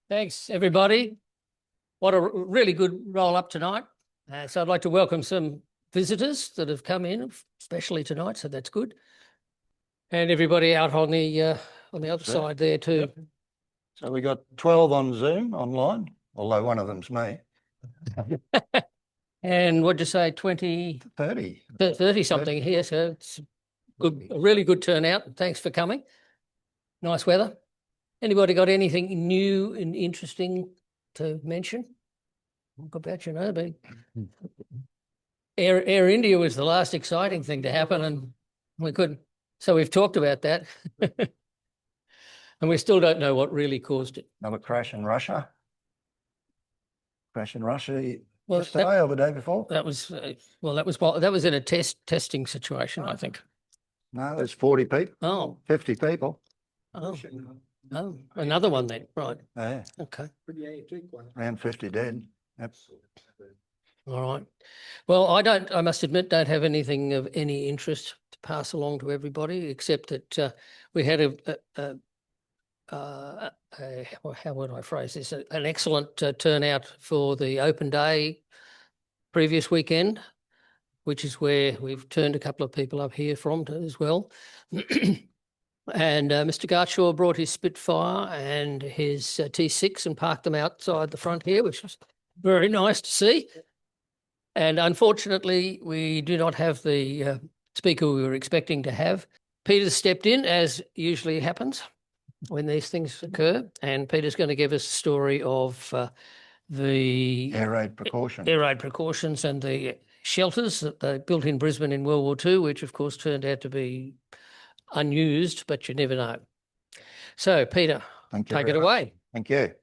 Thanks, everybody. What a really good roll-up tonight. So I'd like to welcome some visitors that have come in, especially tonight, so that's good. And everybody out on the other side there too. Yep. So we got 12 on Zoom online, although one of them's me. And what'd you say, 20? 30. 30 something here, so it's good, a really good turnout. Thanks for coming. Nice weather. Anybody got anything new and interesting to mention? What about, but Air India was the last exciting thing to happen, and we couldn't. So we've talked about that. And we still don't know what really caused it. Another crash in Russia. Well, yesterday or the day before? That was that was in a testing situation, I think. No, there's 40 people. Oh, 50 people. Oh, another one then, right? Yeah. Okay. Around 50 dead. Yep. All right. Well, I must admit, don't have anything of any interest to pass along to everybody, except that we had how would I phrase this? An excellent turnout for the open day previous weekend, which is where we've turned a couple of people up here from as well. And Mr. Gartshaw brought his Spitfire and his T6 and parked them outside the front here, which was very nice to see. And unfortunately, we do not have the speaker we were expecting to have. Peter stepped in, as usually happens when these things occur, and Peter's going to give us a story of the air raid precautions and the shelters that they built in Brisbane in World War II, which of course turned out to be unused, but you never know. So, Peter, take it away. Thank you.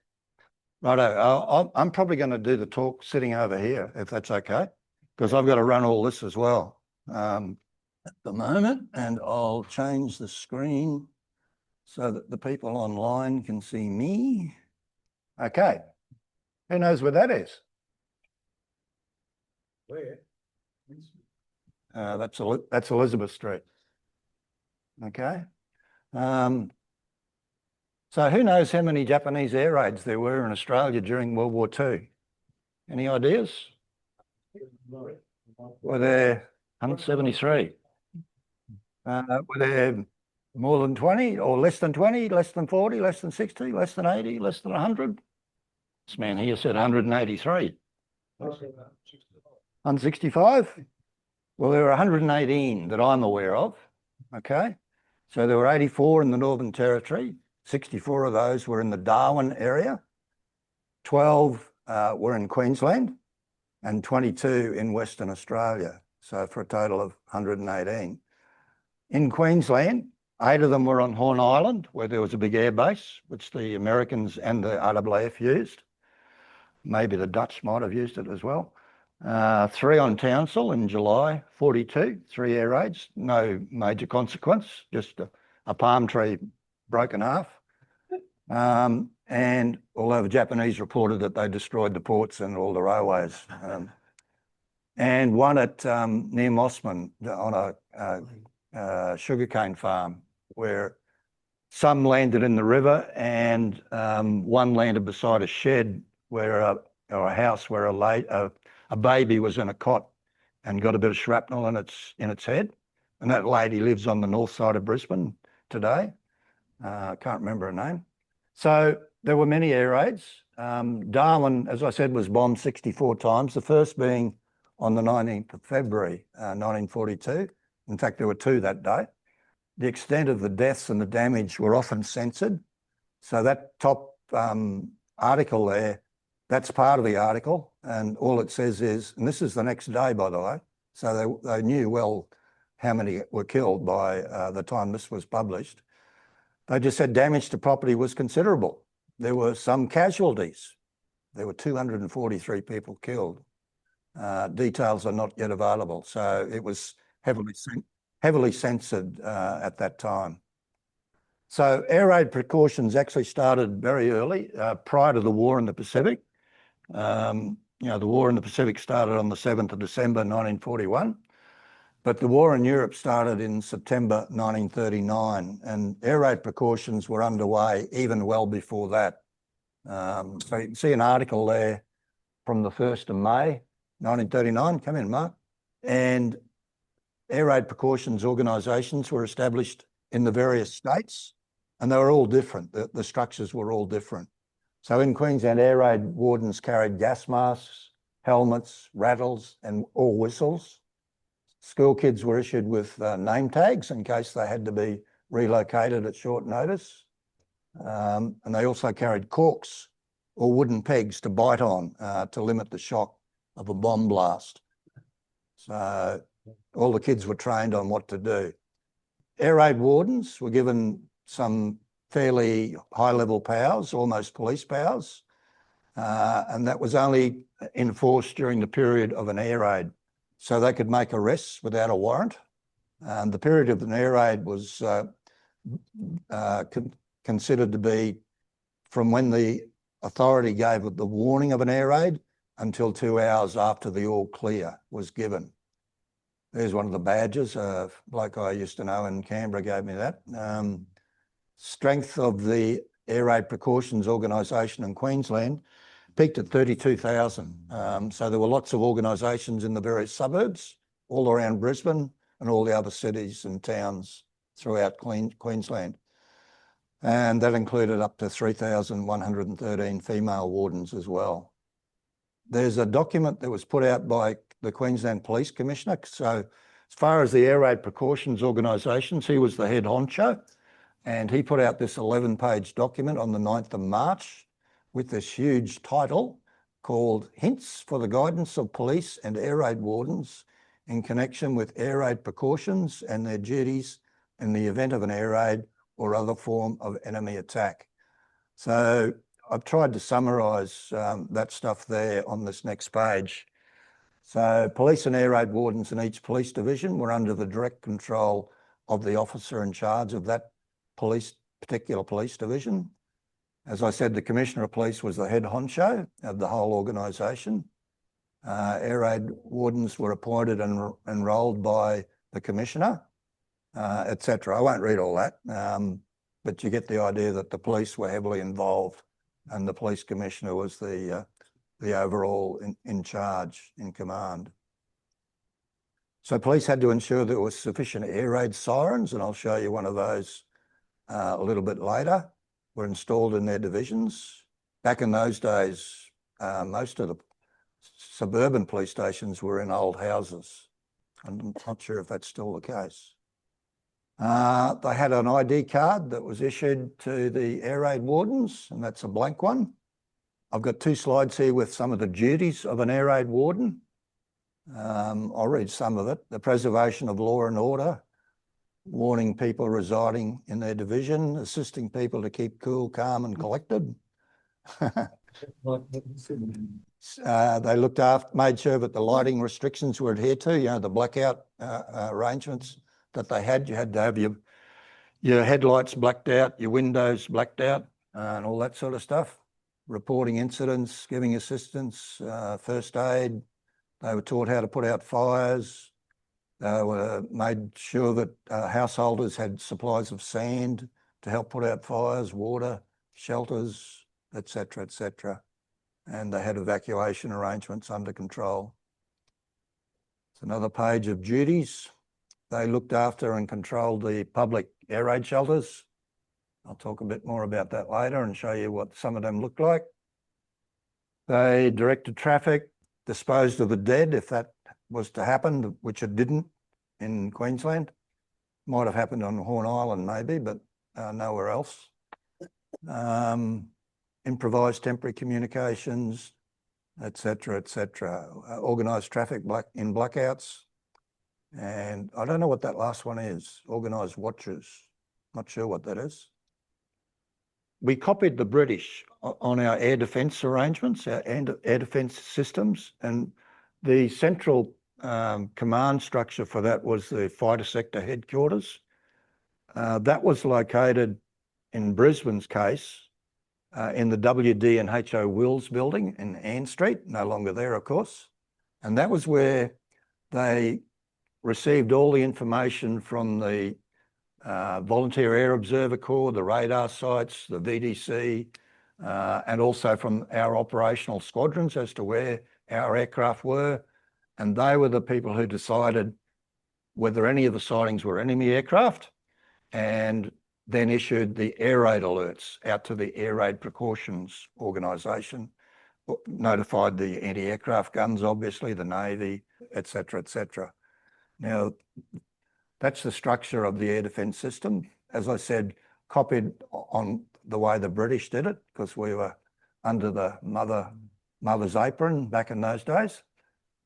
Righto, I'm probably going to do the talk sitting over here, if that's okay, because I've got to run all this as well at the moment, and I'll change the screen so that the people online can see me. Okay. Who knows where that is? Where? That's Elizabeth Street. Okay. So who knows how many Japanese air raids there were in Australia during World War II? Any ideas? Were there 173? Were there more than 20 or less than 20, less than 40, less than 60, less than 80, less than 100? This man here said 183. 165? Well, there were 118 that I'm aware of. Okay. So there were 84 in the Northern Territory. 64 of those were in the Darwin area. 12 were in Queensland and 22 in Western Australia. So for a total of 118. In Queensland, 8 of them were on Horn Island, where there was a big air base, which the Americans and the RAAF used. Maybe the Dutch might have used it as well. 3 on Townsville in July 42, 3 air raids, no major consequence, just a palm tree broken half. And although the Japanese reported that they destroyed the ports and all the railways. And 1 at near Mossman on a sugarcane farm, where some landed in the river and 1 landed beside a shed where or a house where a baby was in a cot and got a bit of shrapnel in its head. And that lady lives on the north side of Brisbane today. I can't remember her name. So there were many air raids. Darwin, as I said, was bombed 64 times, the first being on the 19th of February, 1942. In fact, there were 2 that day. The extent of the deaths and the damage were often censored. So that top article there, that's part of the article. And all it says is, and this is the next day, by the way, so they knew well how many were killed by the time this was published. They just said damage to property was considerable. There were some casualties. There were 243 people killed. Details are not yet available. So it was heavily censored at that time. So air raid precautions actually started very early, prior to the war in the Pacific. The war in the Pacific started on the 7th of December 1941. But the war in Europe started in September 1939, and air raid precautions were underway even well before that. So you can see an article there from the 1st of May, 1939. Come in, Mark. And air raid precautions organisations were established in the various states, and they were all different. The structures were all different. So in Queensland, air raid wardens carried gas masks, helmets, rattles, and all whistles. School kids were issued with name tags in case they had to be relocated at short notice. And they also carried corks or wooden pegs to bite on to limit the shock of a bomb blast. So all the kids were trained on what to do. Air raid wardens were given some fairly high-level powers, almost police powers, and that was only enforced during the period of an air raid. So they could make arrests without a warrant. And the period of an air raid was considered to be from when the authority gave the warning of an air raid until 2 hours after the all clear was given. There's one of the badges, a bloke I used to know in Canberra gave me that. Strength of the air raid precautions organisation in Queensland peaked at 32,000. So there were lots of organisations in the various suburbs, all around Brisbane and all the other cities and towns throughout Queensland. And that included up to 3,113 female wardens as well. There's a document that was put out by the Queensland Police Commissioner. So as far as the air raid precautions organisations, he was the head honcho, and he put out this 11-page document on the 9th of March with this huge title called Hints for the Guidance of Police and Air Raid Wardens in Connection with Air Raid Precautions and Their Duties in the Event of an Air Raid or Other Form of Enemy Attack. So I've tried to summarise that stuff there on this next page. So police and air raid wardens in each police division were under the direct control of the officer in charge of that particular police division. As I said, the Commissioner of Police was the head honcho of the whole organisation. Air raid wardens were appointed and enrolled by the Commissioner, etc. I won't read all that, but you get the idea that the police were heavily involved and the Police Commissioner was the overall in charge, in command. So police had to ensure there was sufficient air raid sirens, and I'll show you one of those a little bit later, were installed in their divisions. Back in those days, most of the suburban police stations were in old houses. I'm not sure if that's still the case. They had an ID card that was issued to the air raid wardens, and that's a blank one. I've got 2 slides here with some of the duties of an air raid warden. I'll read some of it. The preservation of law and order, warning people residing in their division, assisting people to keep cool, calm and collected. They looked after, made sure that the lighting restrictions were adhered to, you know, the blackout arrangements that they had. You had to have your headlights blacked out, your windows blacked out and all that sort of stuff. Reporting incidents, giving assistance, first aid. They were taught how to put out fires. They were made sure that householders had supplies of sand to help put out fires, water, shelters, etc., etc. And they had evacuation arrangements under control. It's another page of duties. They looked after and controlled the public air raid shelters. I'll talk a bit more about that later and show you what some of them looked like. They directed traffic, disposed of the dead if that was to happen, which it didn't in Queensland. Might have happened on Horn Island maybe, but nowhere else. Improvised temporary communications, etc., etc. Organised traffic in blackouts. And I don't know what that last one is, organised watches. Not sure what that is. We copied the British on our air defence arrangements, our air defence systems, and the central command structure for that was the fighter sector headquarters. That was located in Brisbane's case in the WWII Wills building in Ann Street, no longer there, of course. And that was where they received all the information from the Volunteer Air Observer Corps, the radar sites, the VDC, and also from our operational squadrons as to where our aircraft were. And they were the people who decided whether any of the sightings were enemy aircraft, and then issued the air raid alerts out to the Air Raid Precautions organisation, notified the anti-aircraft guns, obviously, the Navy, et cetera, et cetera. Now, that's the structure of the air defence system. As I said, copied on the way the British did it, because we were under the mother's apron back in those days.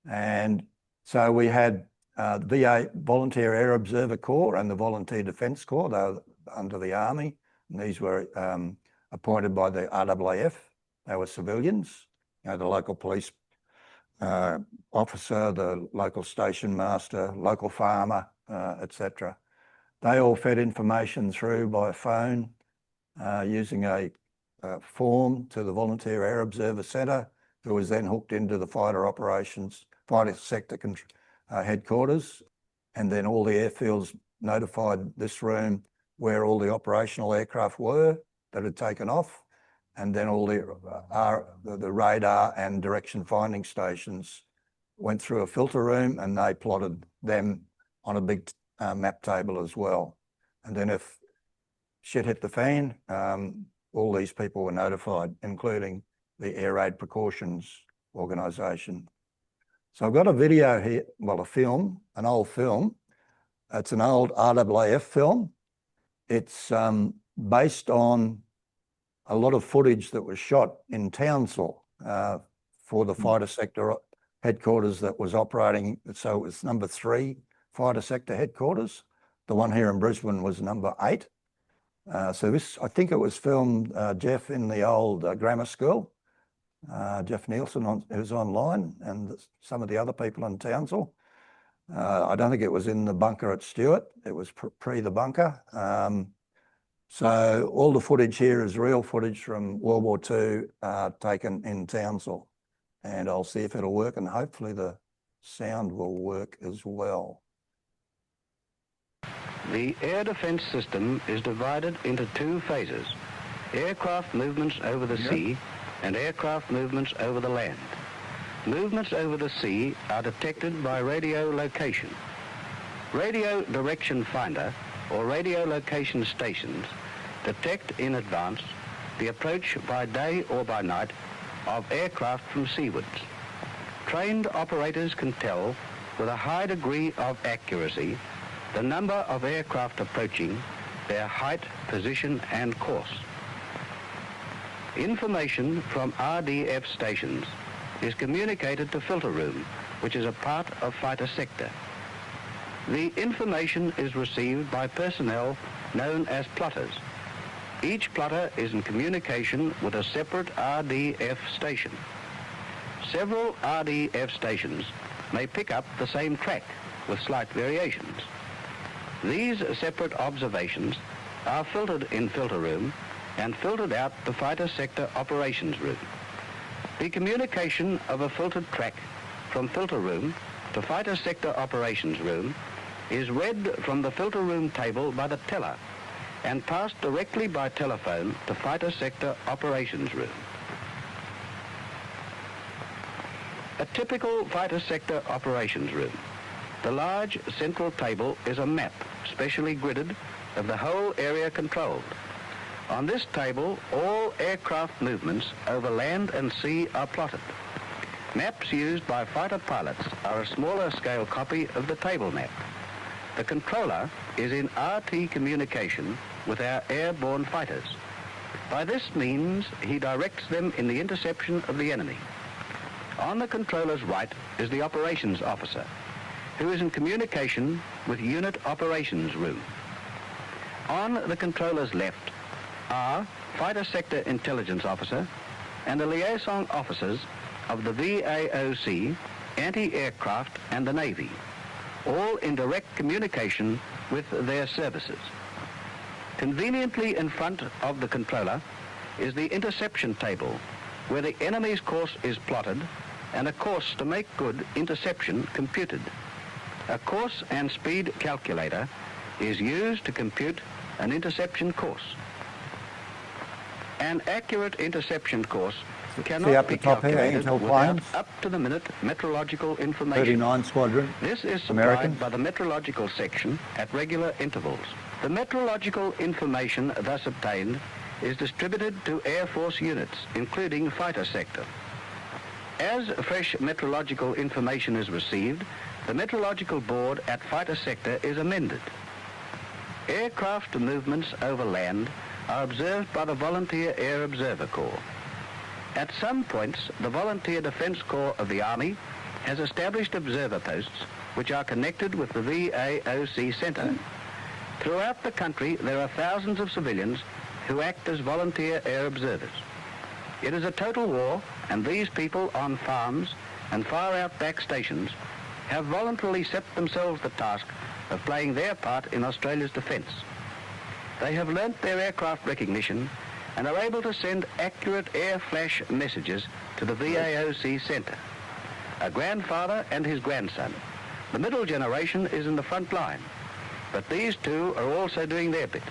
And so we had VA, Volunteer Air Observer Corps, and the Volunteer Defence Corps. They were under the Army, and these were appointed by the RWAF. They were civilians, you know, the local police officer, the local station master, local farmer, etc. They all fed information through by phone using a form to the Volunteer Air Observer Centre, who was then hooked into the fighter sector headquarters, and then all the airfields notified this room where all the operational aircraft were that had taken off, and then all the radar and direction finding stations went through a filter room, and they plotted them on a big map table as well. And then if shit hit the fan, all these people were notified, including the Air Raid Precautions organisation. So I've got a video here, well, a film, an old film. It's an old RWAF film. It's based on a lot of footage that was shot in Townsville for the fighter sector headquarters that was operating. So it was number 3 fighter sector headquarters. The one here in Brisbane was number 8. So this, I think it was filmed, Jeff, in the old grammar school. Jeff Nielsen, who's online, and some of the other people in Townsville. I don't think it was in the bunker at Stewart. It was pre the bunker. So all the footage here is real footage from World War II taken in Townsville. And I'll see if it'll work, and hopefully the sound will work as well. The air defence system is divided into 2 phases: aircraft movements over the sea and aircraft movements over the land. Movements over the sea are detected by radio location. Radio direction finder or radio location stations detect in advance the approach by day or by night of aircraft from seawards. Trained operators can tell with a high degree of accuracy the number of aircraft approaching, their height, position and course. Information from RDF stations is communicated to filter room, which is a part of fighter sector. The information is received by personnel known as plotters. Each plotter is in communication with a separate RDF station. Several RDF stations may pick up the same track with slight variations. These separate observations are filtered in filter room and filtered out to fighter sector operations room. The communication of a filtered track from filter room to fighter sector operations room is read from the filter room table by the teller and passed directly by telephone to fighter sector operations room. A typical fighter sector operations room. The large central table is a map, specially gridded, of the whole area controlled. On this table, all aircraft movements over land and sea are plotted. Maps used by fighter pilots are a smaller scale copy of the table map. The controller is in RT communication with our airborne fighters. By this means, he directs them in the interception of the enemy. On the controller's right is the operations officer, who is in communication with unit operations room. On the controller's left are Fighter Sector Intelligence Officer and the liaison officers of the VAOC, anti-aircraft and the Navy, all in direct communication with their services. Conveniently in front of the controller is the interception table, where the enemy's course is plotted and a course to make good interception computed. A course and speed calculator is used to compute an interception course. An accurate interception course See cannot up be the top here, calculated Intel without planes. up-to-the-minute meteorological information. 39 Squadron. This is supplied American. by the meteorological section at regular intervals. The meteorological information thus obtained is distributed to Air Force units, including fighter sector. As fresh meteorological information is received, the meteorological board at fighter sector is amended. Aircraft movements over land are observed by the Volunteer Air Observer Corps. At some points, the Volunteer Defence Corps of the Army has established observer posts which are connected with the VAOC Centre. Throughout the country, there are thousands of civilians who act as volunteer air observers. It is a total war, and these people on farms and far out back stations have voluntarily set themselves the task of playing their part in Australia's defence. They have learnt their aircraft recognition and are able to send accurate air flash messages to the VAOC Centre. A grandfather and his grandson. The middle generation is in the front line, but these two are also doing their bit.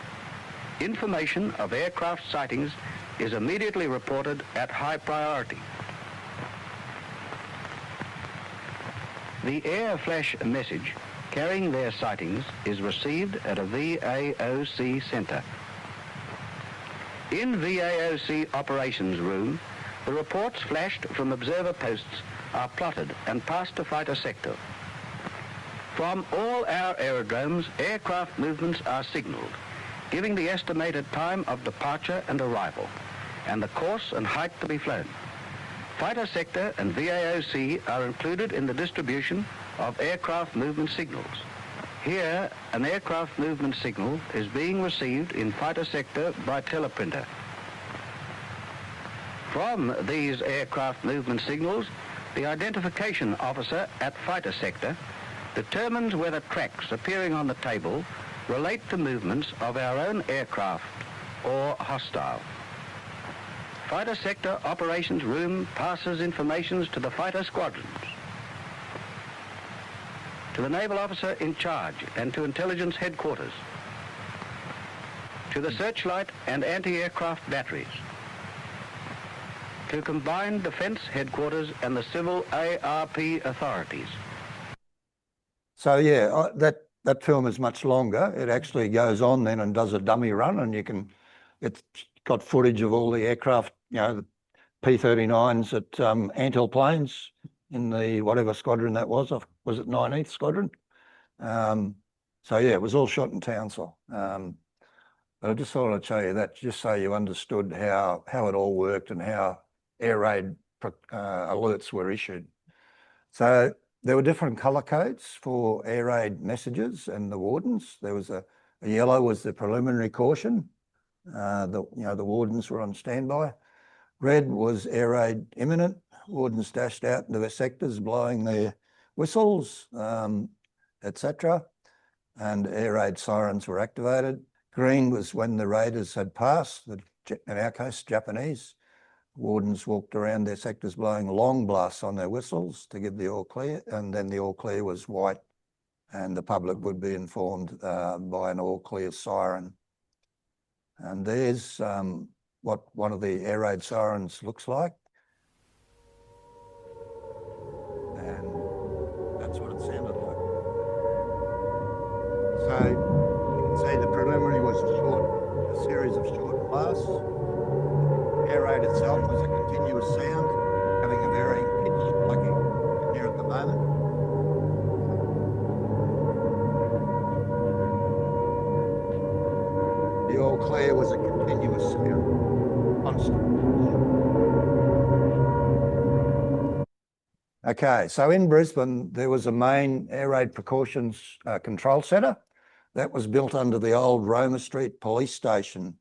Information of aircraft sightings is immediately reported at high priority. The air flash message carrying their sightings is received at a VAOC centre. In VAOC operations room, the reports flashed from observer posts are plotted and passed to fighter sector. From all our aerodromes, aircraft movements are signalled, giving the estimated time of departure and arrival, and the course and height to be flown. Fighter sector and VAOC are included in the distribution of aircraft movement signals. Here, an aircraft movement signal is being received in fighter sector by teleprinter. From these aircraft movement signals, the identification officer at fighter sector determines whether tracks appearing on the table relate to movements of our own aircraft or hostile. Fighter sector operations room passes informations to the fighter squadrons, to the naval officer in charge and to intelligence headquarters, to the searchlight and anti-aircraft batteries, to combined defence headquarters and the civil ARP authorities. So yeah, that film is much longer. It actually goes on then and does a dummy run, and it's got footage of all the aircraft, you know, the P-39s at Antill Plains in the whatever squadron that was it 19th Squadron? So yeah, it was all shot in Townsville. But I just thought I'd show you that just so you understood how it all worked and how air raid alerts were issued. So there were different colour codes for air raid messages and the wardens. There was a yellow was the preliminary caution. The wardens were on standby. Red was air raid imminent. Wardens dashed out into their sectors, blowing their whistles, etc. And air raid sirens were activated. Green was when the raiders had passed, in our case, Japanese. Wardens walked around their sectors blowing long blasts on their whistles to give the all clear, and then the all clear was white, and the public would be informed by an all clear siren. And there's what one of the air raid sirens looks like. And that's what it sounded like. So you can see the preliminary was a series of short blasts. Air raid itself was a continuous sound, having a varying pitch like you can hear at the moment. The all clear was a continuous sound, constant. Okay, so in Brisbane, there was a main air raid precautions control centre that was built under the old Roma Street police station.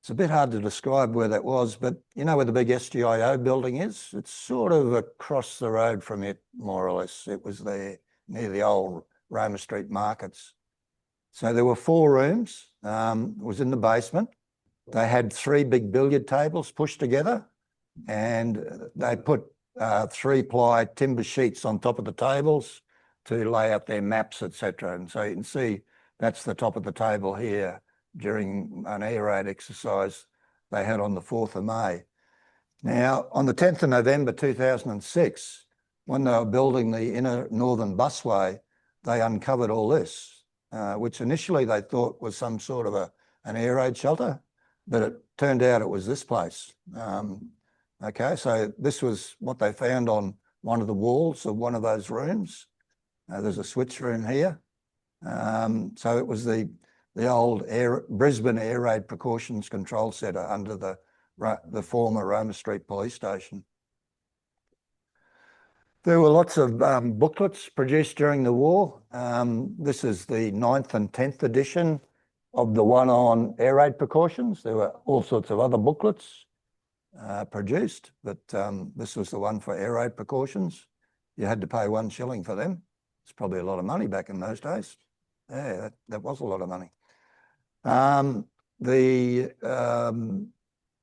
It's a bit hard to describe where that was, but you know where the big SGIO building is? It's sort of across the road from it, more or less. It was there near the old Roma Street markets. So there were 4 rooms. It was in the basement. They had 3 big billiard tables pushed together, and they put 3-ply timber sheets on top of the tables to lay out their maps, etc. And so you can see that's the top of the table here. During an air raid exercise, they had on the 4th of May. Now, on the 10th of November 2006, when they were building the inner northern busway, they uncovered all this, which initially they thought was some sort of an air raid shelter, but it turned out it was this place. Okay, so this was what they found on one of the walls of one of those rooms. There's a switch room here. So it was the old Brisbane Air Raid Precautions Control Centre under the former Roma Street Police Station. There were lots of booklets produced during the war. This is the 9th and 10th edition of the one on air raid precautions. There were all sorts of other booklets produced, but this was the one for air raid precautions. You had to pay 1 shilling for them. It's probably a lot of money back in those days. Yeah, that was a lot of money.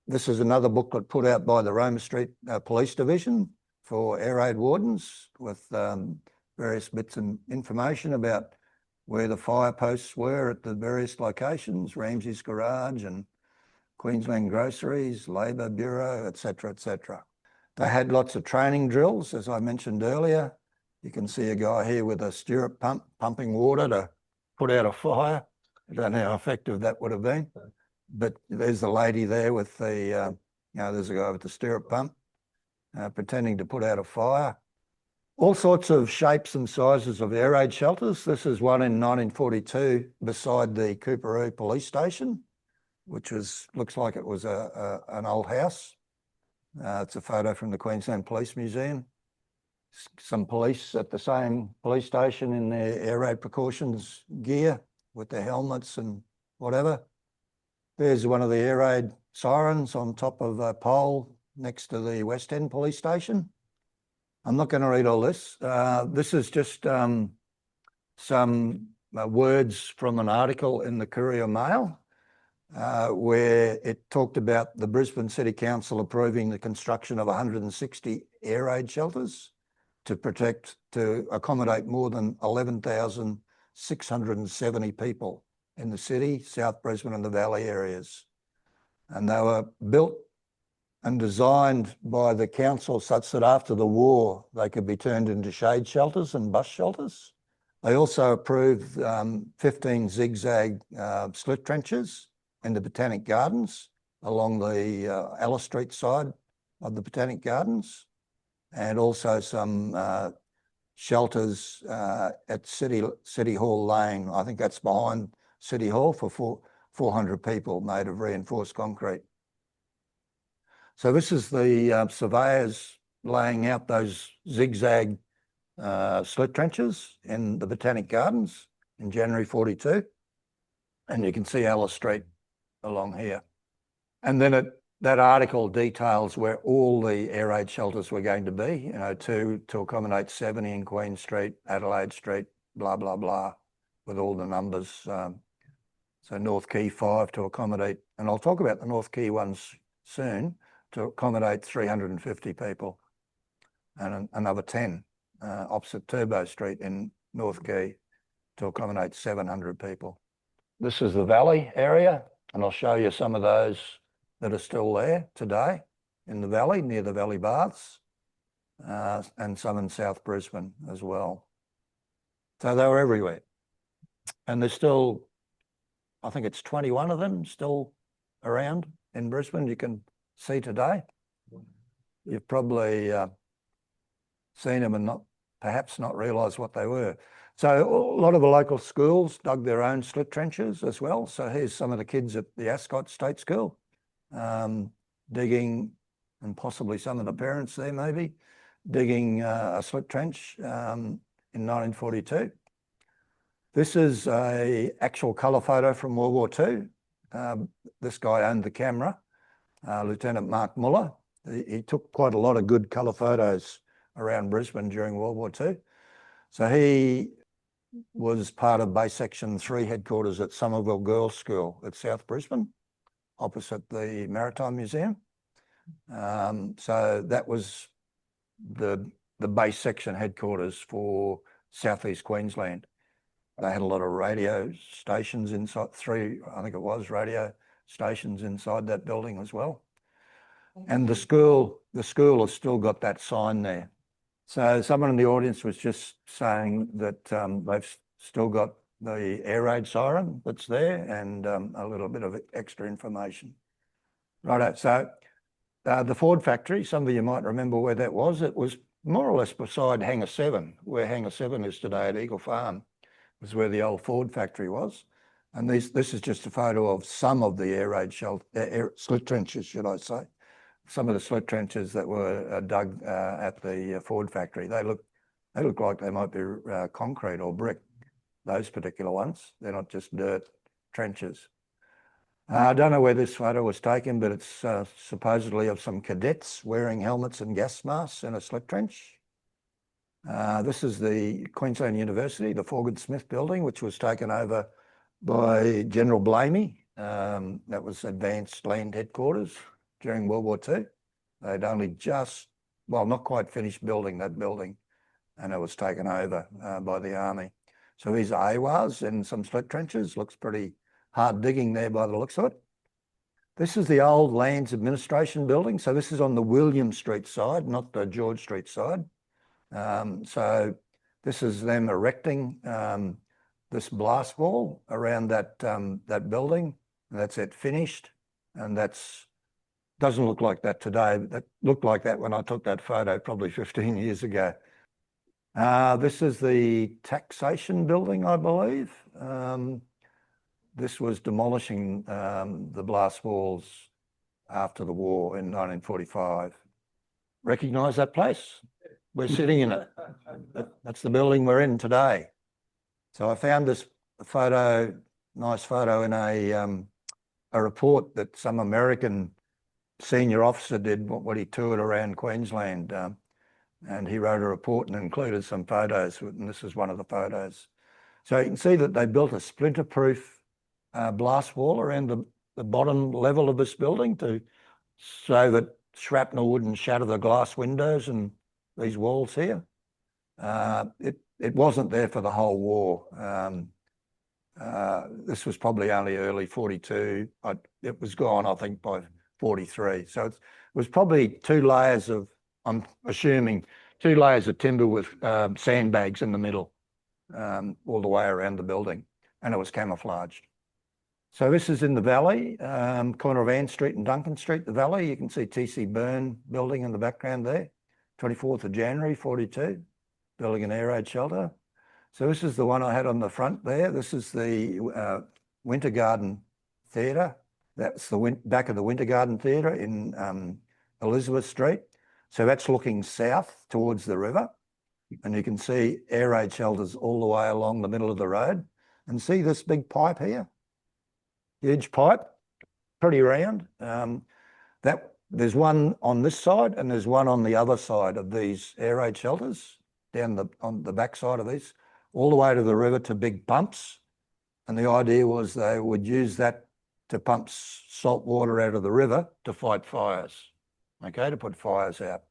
This is another booklet put out by the Roma Street Police Division for air raid wardens with various bits of information about where the fire posts were at the various locations, Ramsay's Garage and Queensland Groceries, Labor Bureau, etc., etc. They had lots of training drills, as I mentioned earlier. You can see a guy here with a stirrup pump pumping water to put out a fire. I don't know how effective that would have been, but there's the lady there with the, there's a guy with the stirrup pump pretending to put out a fire. All sorts of shapes and sizes of air raid shelters. This is one in 1942 beside the Coorparoo Police Station, which looks like it was an old house. It's a photo from the Queensland Police Museum. Some police at the same police station in their air raid precautions gear with their helmets and whatever. There's one of the air raid sirens on top of a pole next to the West End Police Station. I'm not going to read all this. This is just some words from an article in the Courier Mail where it talked about the Brisbane City Council approving the construction of 160 air raid shelters to accommodate more than 11,670 people in the city, South Brisbane and the Valley areas. And they were built and designed by the council such that after the war, they could be turned into shade shelters and bus shelters. They also approved 15 zigzag slit trenches in the Botanic Gardens along the Alice Street side of the Botanic Gardens, and also some shelters at City Hall Lane. I think that's behind City Hall for 400 people made of reinforced concrete. So this is the surveyors laying out those zigzag slit trenches in the Botanic Gardens in January 42. And you can see Alice Street along here. And then that article details where all the air raid shelters were going to be, to accommodate 70 in Queen Street, Adelaide Street, blah, blah, blah, with all the numbers. So North Quay 5 to accommodate, and I'll talk about the North Quay ones soon, to accommodate 350 people, and another 10 opposite Turbo Street in North Quay to accommodate 700 people. This is the Valley area, and I'll show you some of those that are still there today in the Valley, near the Valley Baths, and some in South Brisbane as well. So they were everywhere. And there's still, I think it's 21 of them still around in Brisbane you can see today. You've probably seen them and perhaps not realised what they were. So a lot of the local schools dug their own slit trenches as well. So here's some of the kids at the Ascot State School digging, and possibly some of the parents there maybe, digging a slit trench in 1942. This is an actual colour photo from World War II. This guy owned the camera, Lieutenant Mark Muller. He took quite a lot of good colour photos around Brisbane during World War II. So he was part of Base Section 3 headquarters at Somerville Girls' School at South Brisbane, opposite the Maritime Museum. So that was the base section headquarters for Southeast Queensland. They had a lot of radio stations inside, 3, I think it was, radio stations inside that building as well. And the school has still got that sign there. So someone in the audience was just saying that they've still got the air raid siren that's there and a little bit of extra information. Righto, so the Ford factory, some of you might remember where that was. It was more or less beside Hangar 7, where Hangar 7 is today at Eagle Farm, was where the old Ford factory was. And this is just a photo of some of the air raid slit trenches, should I say. Some of the slit trenches that were dug at the Ford factory. They look like they might be concrete or brick, those particular ones. They're not just dirt trenches. I don't know where this photo was taken, but it's supposedly of some cadets wearing helmets and gas masks in a slit trench. This is the Queensland University, the Forgan Smith building, which was taken over by General Blamey. That was Advanced Land Headquarters during World War II. They'd only just, well, not quite finished building that building, and it was taken over by the Army. So these are AWARs in some slit trenches. Looks pretty hard digging there by the looks of it. This is the old Lands Administration building. So this is on the William Street side, not the George Street side. So this is them erecting this blast wall around that building. And that's it finished. And doesn't look like that today. That looked like that when I took that photo probably 15 years ago. This is the taxation building, I believe. This was demolishing the blast walls after the war in 1945. Recognise that place? We're sitting in it. That's the building we're in today. So I found this photo, nice photo, in a report that some American senior officer did when he toured around Queensland. And he wrote a report and included some photos, and this is one of the photos. So you can see that they built a splinter-proof blast wall around the bottom level of this building so that shrapnel wouldn't shatter the glass windows and these walls here. It wasn't there for the whole war. This was probably only early 42. It was gone, I think, by 43. So it was probably 2 layers of, I'm assuming, 2 layers of timber with sandbags in the middle all the way around the building, and it was camouflaged. So this is in the valley, corner of Ann Street and Duncan Street, the valley. You can see TC Byrne building in the background there, 24th of January, 42, building an air raid shelter. So this is the one I had on the front there. This is the Winter Garden Theatre. That's the back of the Winter Garden Theatre in Elizabeth Street. So that's looking south towards the river. And you can see air raid shelters all the way along the middle of the road. And see this big pipe here? Huge pipe, pretty round. There's one on this side and there's one on the other side of these air raid shelters, on the back side of these, all the way to the river to big pumps. And the idea was they would use that to pump salt water out of the river to fight fires, okay, to put fires out.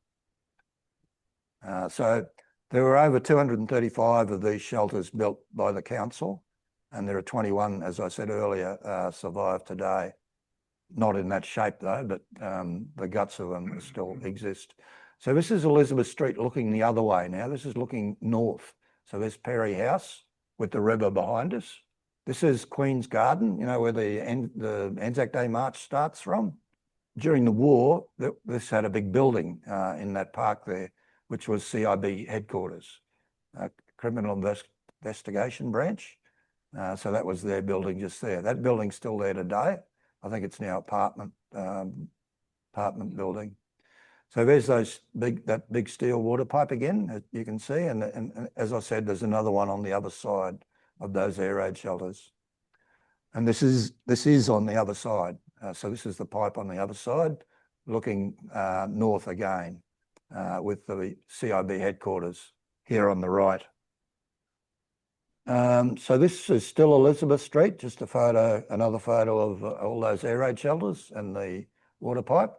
So there were over 235 of these shelters built by the council, and there are 21, as I said earlier, survive today. Not in that shape though, but the guts of them still exist. So this is Elizabeth Street looking the other way now. This is looking north. So there's Perry House with the river behind us. This is Queen's Garden, you know, where the Anzac Day March starts from. During the war, this had a big building in that park there, which was CIB headquarters, Criminal Investigation Branch. So that was their building just there. That building's still there today. I think it's now apartment building. So there's that big steel water pipe again, as you can see. And as I said, there's another one on the other side of those air raid shelters. And this is on the other side. So this is the pipe on the other side, looking north again, with the CIB headquarters here on the right. So this is still Elizabeth Street, just another photo of all those air raid shelters and the water pipe.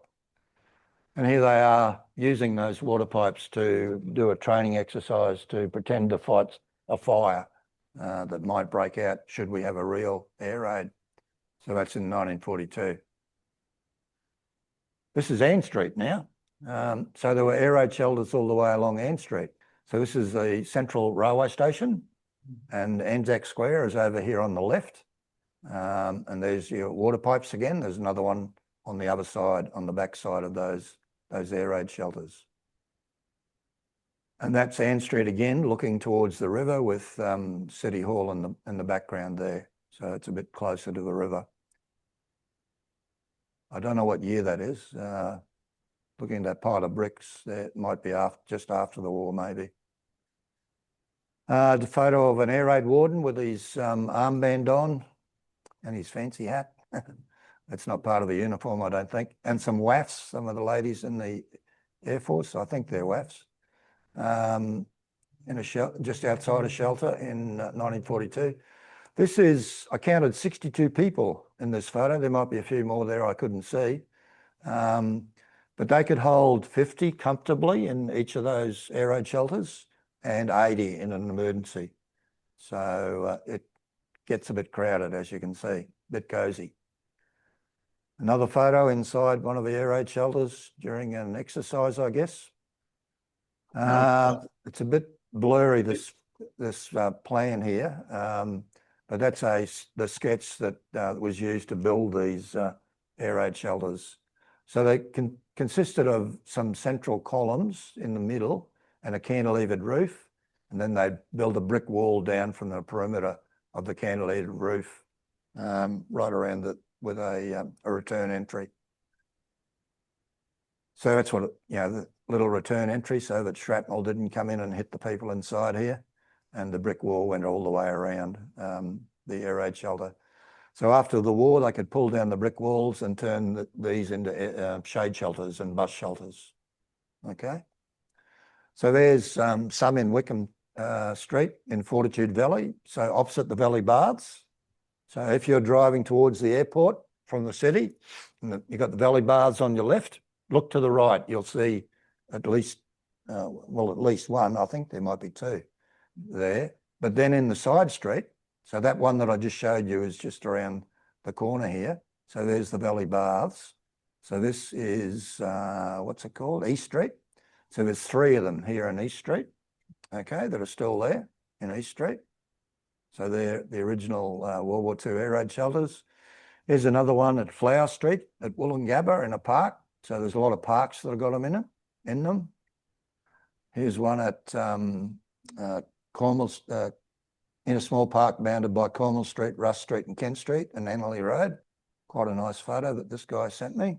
And here they are using those water pipes to do a training exercise to pretend to fight a fire that might break out should we have a real air raid. So that's in 1942. This is Ann Street now. So there were air raid shelters all the way along Ann Street. So this is the Central Railway Station, and Anzac Square is over here on the left. And there's your water pipes again. There's another one on the other side, on the back side of those air raid shelters. And that's Ann Street again, looking towards the river with City Hall in the background there. So it's a bit closer to the river. I don't know what year that is. Looking at that pile of bricks, it might be just after the war, maybe. The photo of an air raid warden with his armband on and his fancy hat. That's not part of the uniform, I don't think. And some WAFs, some of the ladies in the Air Force, I think they're WAFs, in a just outside a shelter in 1942. This is, I counted 62 people in this photo. There might be a few more there I couldn't see. But they could hold 50 comfortably in each of those air raid shelters and 80 in an emergency. So it gets a bit crowded, as you can see, a bit cosy. Another photo inside one of the air raid shelters during an exercise, I guess. It's a bit blurry, this plan here, but that's the sketch that was used to build these air raid shelters. So they consisted of some central columns in the middle and a cantilevered roof, and then they'd build a brick wall down from the perimeter of the cantilevered roof right around it with a return entry. So that's what, the little return entry so that shrapnel didn't come in and hit the people inside here, and the brick wall went all the way around the air raid shelter. So after the war, they could pull down the brick walls and turn these into shade shelters and bus shelters. Okay. So there's some in Wickham Street in Fortitude Valley, so opposite the Valley Baths. So if you're driving towards the airport from the city, and you've got the Valley Baths on your left, look to the right, you'll see at least, at least one, I think there might be two there. But then in the side street, so that one that I just showed you is just around the corner here. So there's the Valley Baths. So this is, what's it called? East Street. So there's three of them here in East Street, okay, that are still there in East Street. So they're the original World War II air raid shelters. Here's another one at Flower Street at Wollongabba in a park. So there's a lot of parks that have got them in them. Here's one at Cornwall, in a small park bounded by Cornwall Street, Russ Street and Kent Street and Annerley Road. Quite a nice photo that this guy sent me.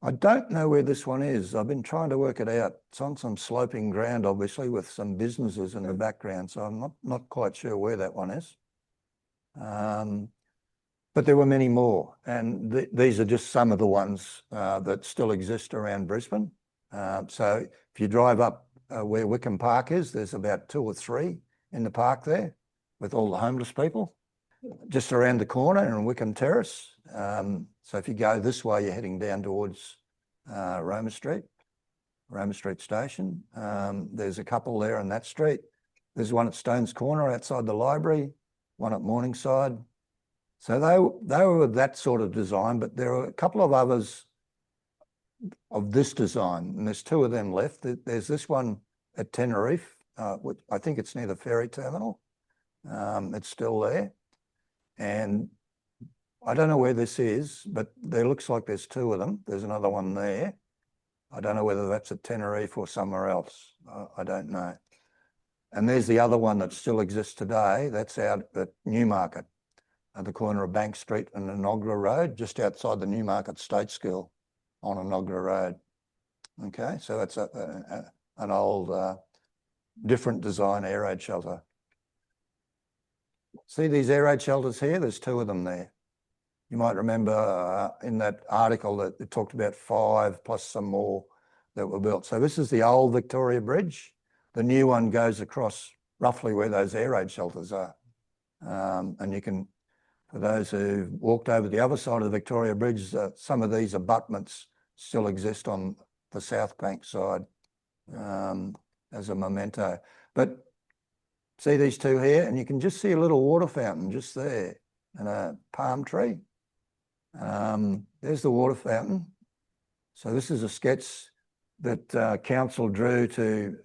I don't know where this one is. I've been trying to work it out. It's on some sloping ground, obviously, with some businesses in the background, so I'm not quite sure where that one is. But there were many more, and these are just some of the ones that still exist around Brisbane. So if you drive up where Wickham Park is, there's about 2 or 3 in the park there with all the homeless people. Just around the corner in Wickham Terrace. So if you go this way, you're heading down towards Roma Street Station. There's a couple there in that street. There's one at Stones Corner outside the library, one at Morningside. So they were that sort of design, but there are a couple of others of this design, and there's 2 of them left. There's this one at Tenerife, which I think it's near the ferry terminal. It's still there. And I don't know where this is, but there looks like there's 2 of them. There's another one there. I don't know whether that's at Tenerife or somewhere else. I don't know. And there's the other one that still exists today. That's out at Newmarket, at the corner of Bank Street and Enoggera Road, just outside the Newmarket State School on Enoggera Road. Okay, so that's an old, different design air raid shelter. See these air raid shelters here? There's 2 of them there. You might remember in that article that it talked about 5 plus some more that were built. So this is the old Victoria Bridge. The new one goes across roughly where those air raid shelters are. And you can, for those who walked over the other side of the Victoria Bridge, some of these abutments still exist on the South Bank side as a memento. But see these 2 here, and you can just see a little water fountain just there and a palm tree. There's the water fountain. So this is a sketch that council drew to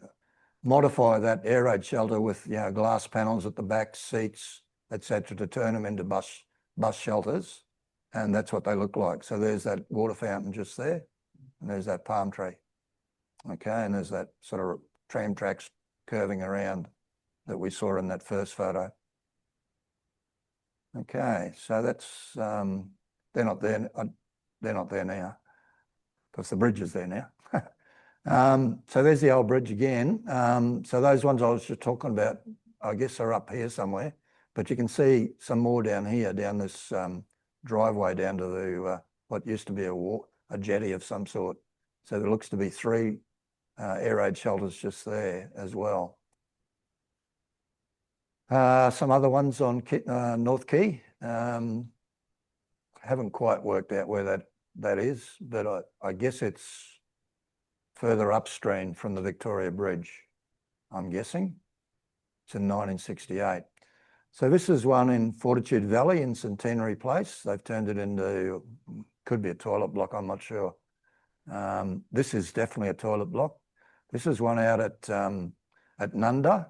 modify that air raid shelter with, you know, glass panels at the back, seats, etc., to turn them into bus shelters. And that's what they look like. So there's that water fountain just there, and there's that palm tree. Okay, and there's that sort of tram tracks curving around that we saw in that first photo. Okay, so that's they're not there. They're not there now because the bridge is there now. So there's the old bridge again. So those ones I was just talking about, I guess, are up here somewhere. But you can see some more down here, down this driveway down to the what used to be a jetty of some sort. So there looks to be 3 air raid shelters just there as well. Some other ones on North Quay. Haven't quite worked out where that is, but I guess it's further upstream from the Victoria Bridge, I'm guessing. It's in 1968. So this is one in Fortitude Valley in Centenary Place. They've turned it into, could be a toilet block, I'm not sure. This is definitely a toilet block. This is one out at Nunda.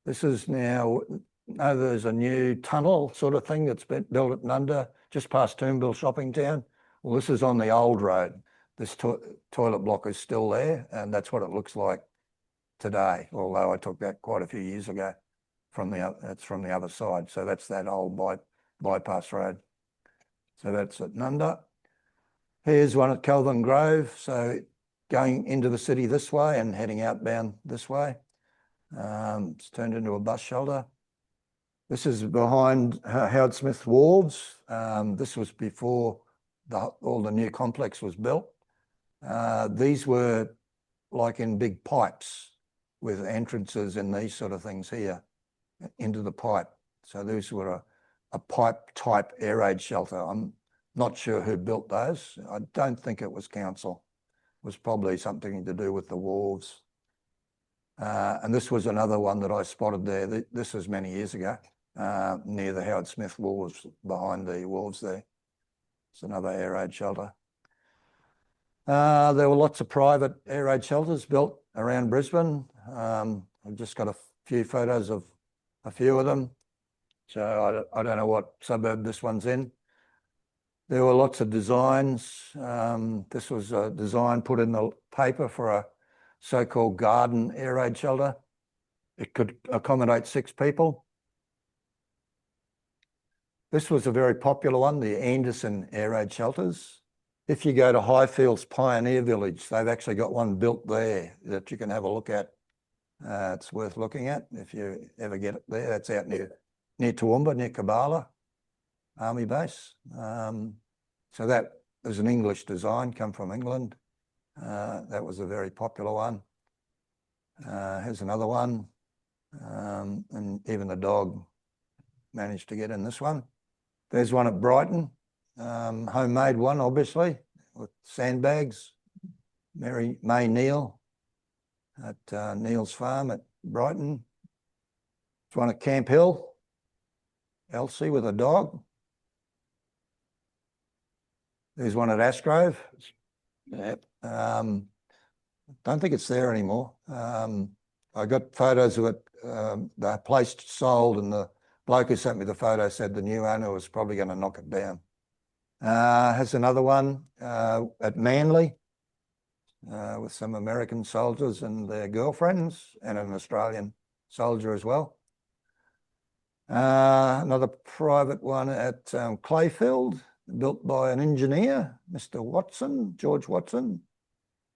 This is now, there's a new tunnel sort of thing that's been built at Nunda, just past Toonville Shopping Town. Well, this is on the old road. This toilet block is still there, and that's what it looks like today, although I took that quite a few years ago. That's from the other side. So that's that old bypass road. So that's at Nunda. Here's one at Kelvin Grove. So going into the city this way and heading outbound this way. It's turned into a bus shelter. This is behind Howard Smith Wharves. This was before all the new complex was built. These were like in big pipes with entrances and these sort of things here into the pipe. So these were a pipe type air raid shelter. I'm not sure who built those. I don't think it was council. It was probably something to do with the wharves. And this was another one that I spotted there. This was many years ago, near the Howard Smith Wharves, behind the wharves there. It's another air raid shelter. There were lots of private air raid shelters built around Brisbane. I've just got a few photos of a few of them. So I don't know what suburb this one's in. There were lots of designs. This was a design put in the paper for a so-called garden air raid shelter. It could accommodate 6 people. This was a very popular one, the Anderson air raid shelters. If you go to Highfields Pioneer Village, they've actually got one built there that you can have a look at. It's worth looking at if you ever get it there. That's out near Toowoomba, near Kabala Army Base. So that was an English design, come from England. That was a very popular one. Here's another one. And even the dog managed to get in this one. There's one at Brighton, homemade one, obviously, with sandbags. May Neal at Neal's Farm at Brighton. There's one at Camp Hill, Elsie with a dog. There's one at Ashgrove. Yep. Don't think it's there anymore. I got photos of it. The place sold, and the bloke who sent me the photo said the new owner was probably going to knock it down. Has another one at Manly with some American soldiers and their girlfriends, and an Australian soldier as well. Another private one at Clayfield, built by an engineer, Mr. Watson, George Watson,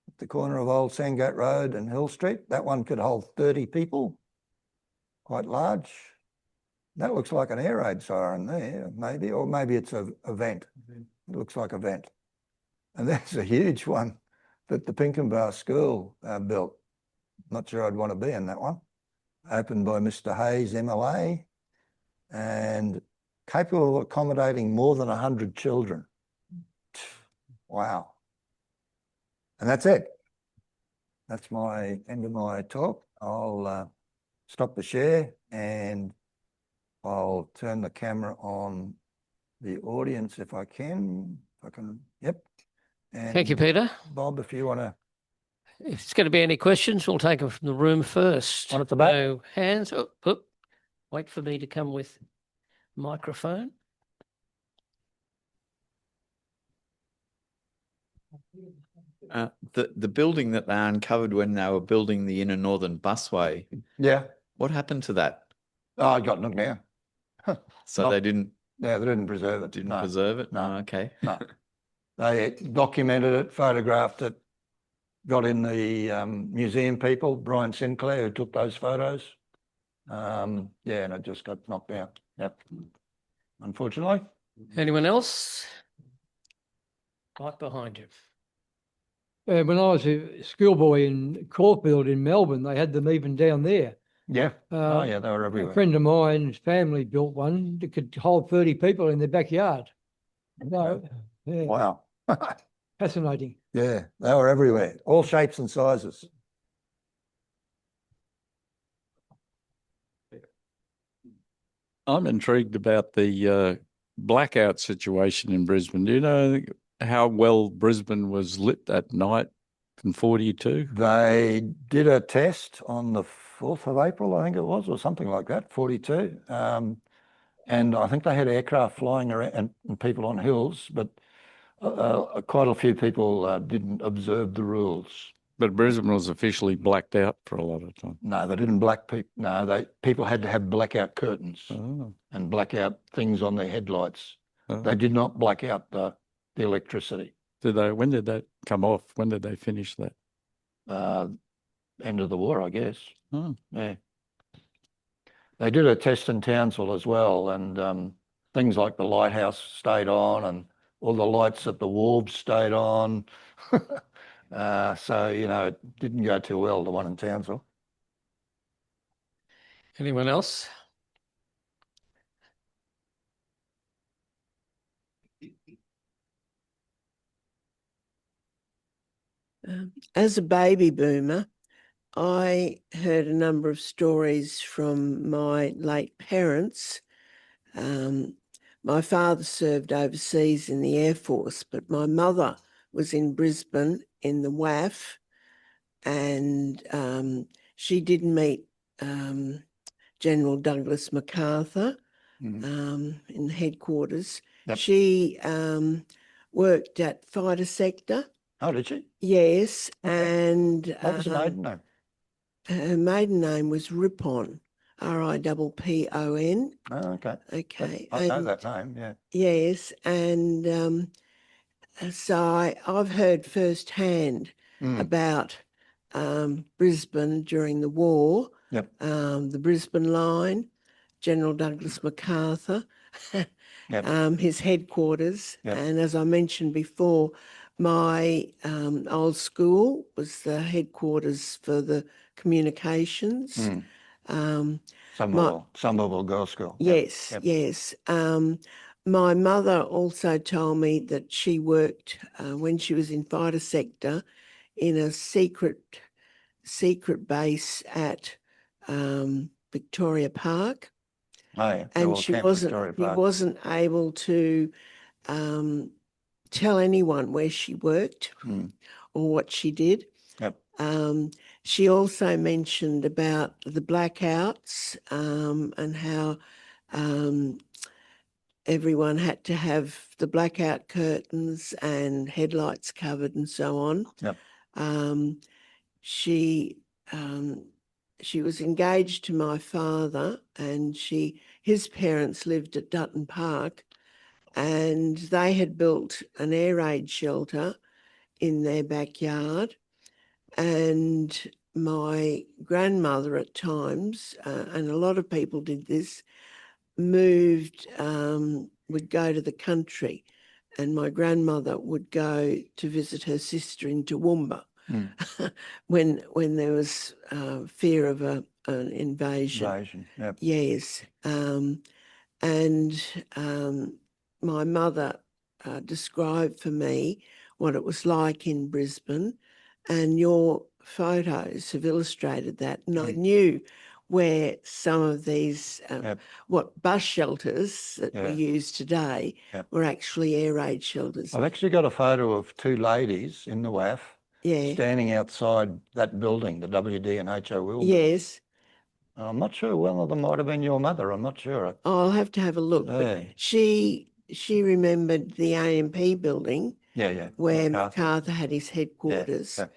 at the corner of Old Sandgate Road and Hill Street. That one could hold 30 people, quite large. That looks like an air raid siren there, maybe, or maybe it's a vent. It looks like a vent. And there's a huge one that the Pinkenbar School built. Not sure I'd want to be in that one. Opened by Mr. Hayes, MLA, and capable of accommodating more than 100 children. Wow. And that's it. That's my end of my talk. I'll stop the share and I'll turn the camera on the audience if I can. Yep. And Thank you, Peter. Bob, if you want to. If there's going to be any questions, we'll take them from the room first. One at the back. No hands. Oh, wait for me to come with microphone. The building that they uncovered when they were building the inner northern busway, Yeah. what happened to that? Oh, I got knocked down. So Not- they didn't Yeah, they didn't preserve it. No, preserve it? no. Oh, okay. No. They documented it, photographed it, got in the museum people, Brian Sinclair, who took those photos. Yeah, and it just got knocked down. Yep. Unfortunately. Anyone else? Right behind you. When I was a schoolboy in Caulfield in Melbourne, they had them even down there. Yeah. Oh, yeah, they were A everywhere. friend of mine's family built one that could hold 30 people in their backyard. No, yeah, Wow. fascinating. Yeah, they were everywhere, all shapes and sizes. I'm intrigued about the blackout situation in Brisbane. Do you know how well Brisbane was lit at night in 42? They did a test on the 4th of April, I think it was, or something like that, 42. And I think they had aircraft flying around and people on hills, but quite a few people didn't observe the rules. But Brisbane was officially blacked out for a lot of time. No, they didn't No, people had to have blackout curtains Oh, and blackout things on their headlights. oh. They did not black out the electricity. When did that come off? When did they finish that? End of the war, I guess. Oh. Yeah. They did a test in Townsville as well, and things like the lighthouse stayed on and all the lights at the wharves stayed on. So, it didn't go too well, the one in Townsville. Anyone else? As a baby boomer, I heard a number of stories from my late parents. My father served overseas in the Air Force, but my mother was in Brisbane in the WWII, and she did meet General Douglas MacArthur in the headquarters. Yep. She worked at fighter sector. Oh, did she? Yes, Okay. and What was her maiden name? her maiden name was Rippon, Rippon. Oh, okay. Okay. I know and- that name, yeah. Yes, and so I've heard firsthand about Brisbane during the war. Yep. The Brisbane line, General Douglas MacArthur, Yep. his headquarters, Yep. and as I mentioned before, my old school was the headquarters for the communications. Somerville Girls' School. Yep. Yes, Yep. yes. My mother also told me that she worked when she was in fighter sector in a secret base at Victoria Park, Oh, yeah. and Well, she Camp Victoria Park. wasn't able to tell anyone where she worked or what she did. Yep. She also mentioned about the blackouts and how everyone had to have the blackout curtains and headlights covered and so on. Yep. She was engaged to my father, and his parents lived at Dutton Park, and they had built an air raid shelter in their backyard. And my grandmother at times, and a lot of people did this, would go to the country, and my grandmother would go to visit her sister in Toowoomba when there was fear of an invasion. Yep. Yes. And my mother described for me what it was like in Brisbane, and your photos have illustrated that. And I knew where some of these, Yep. what bus shelters that Yeah. we use today Yep. were actually air raid shelters. I've actually got a photo of two ladies in the WAF Yeah. standing outside that building, the WD&HO building. Yes. I'm not sure one of them might have been your mother. I'm not sure. I'll have to have a look. Yeah. But she remembered the AMP building Yeah. where MacArthur. MacArthur had his headquarters. yeah.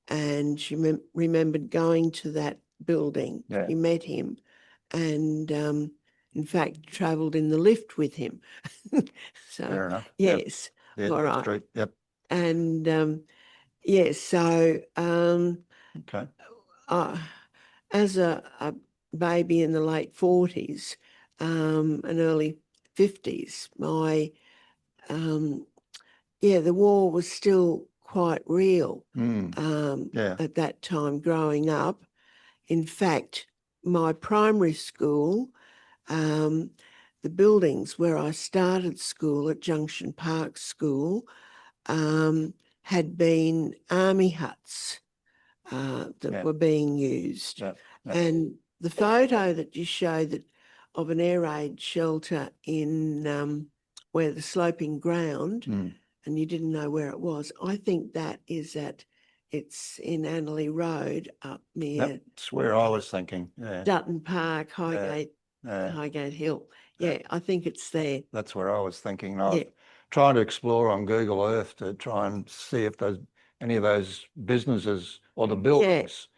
And she remembered going to that building. Yeah. She met him and in fact travelled in the lift with him. So Fair enough. Yep. yes. Yeah, All right. Street. Yep. And yes, so Okay. as a baby in the late 40s and early 50s, my the war was still quite real Yeah. at that time growing up. In fact, my primary school, the buildings where I started school at Junction Park School had been army huts that Yeah. were being used. Yeah. And the photo that you showed that of an air raid shelter in where the sloping ground, and you didn't know where it was, I think that is it's in Annerley Road up near That's where I was thinking. Yeah. Dutton Park, Highgate, Yeah. Highgate Hill. Yeah, I think it's there. That's where I was thinking. I was Yeah. trying to explore on Google Earth to try and see if there's any of those businesses or the buildings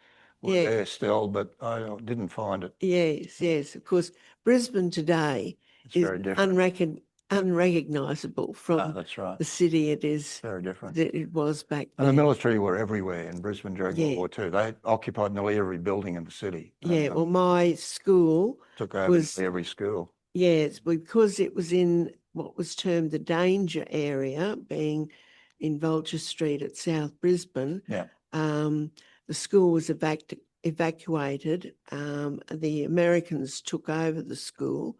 were Yeah. there still, but I didn't find it. Yes. Of course, Brisbane today It's is very different. unrecognisable from That's right. the city it is Very different. that it was back And the then. military were everywhere in Brisbane during Yeah. World War II. They occupied nearly every building in the city. Yeah, well, my school Took over was- nearly every school. Yes, because it was in what was termed the danger area, being in Vulture Street at South Brisbane. Yeah. The school was evacuated. The Americans took over the school,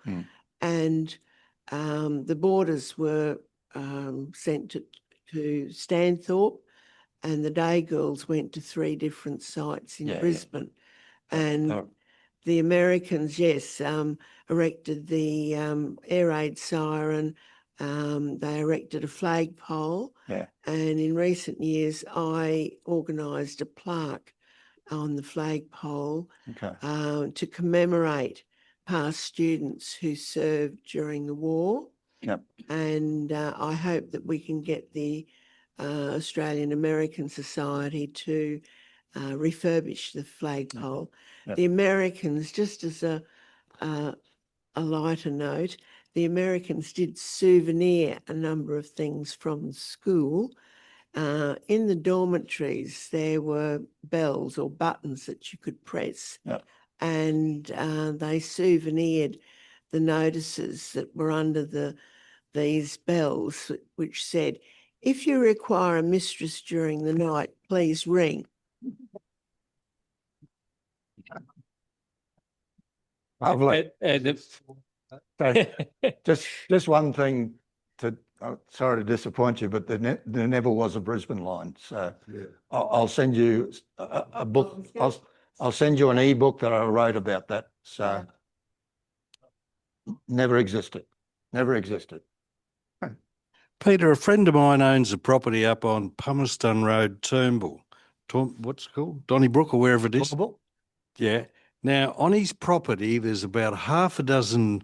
and the boarders were sent to Stanthorpe, and the day girls went to 3 different sites in Yeah. Brisbane. And Oh, the Americans, yes, erected the air raid siren. They erected a flagpole. Yeah. And in recent years, I organised a plaque on the flagpole okay. to commemorate past students who served during the war. Yep. And I hope that we can get the Australian American Society to refurbish the flagpole. Yep. The Americans, just as a lighter note, the Americans did souvenir a number of things from school. In the dormitories, there were bells or buttons that you could press. Yep. And they souvenired the notices that were under these bells, which said, "If you require a mistress during the night, please ring." Lovely. And if, Just one thing sorry to disappoint you, but there never was a Brisbane line. So I'll send you a book. I'll send you an ebook that I wrote about that. So never existed. Peter, a friend of mine owns a property up on Palmerston Road, Turnbull. What's it called? Donnybrook or wherever it is. Yeah. Now, on his property, there's about half a dozen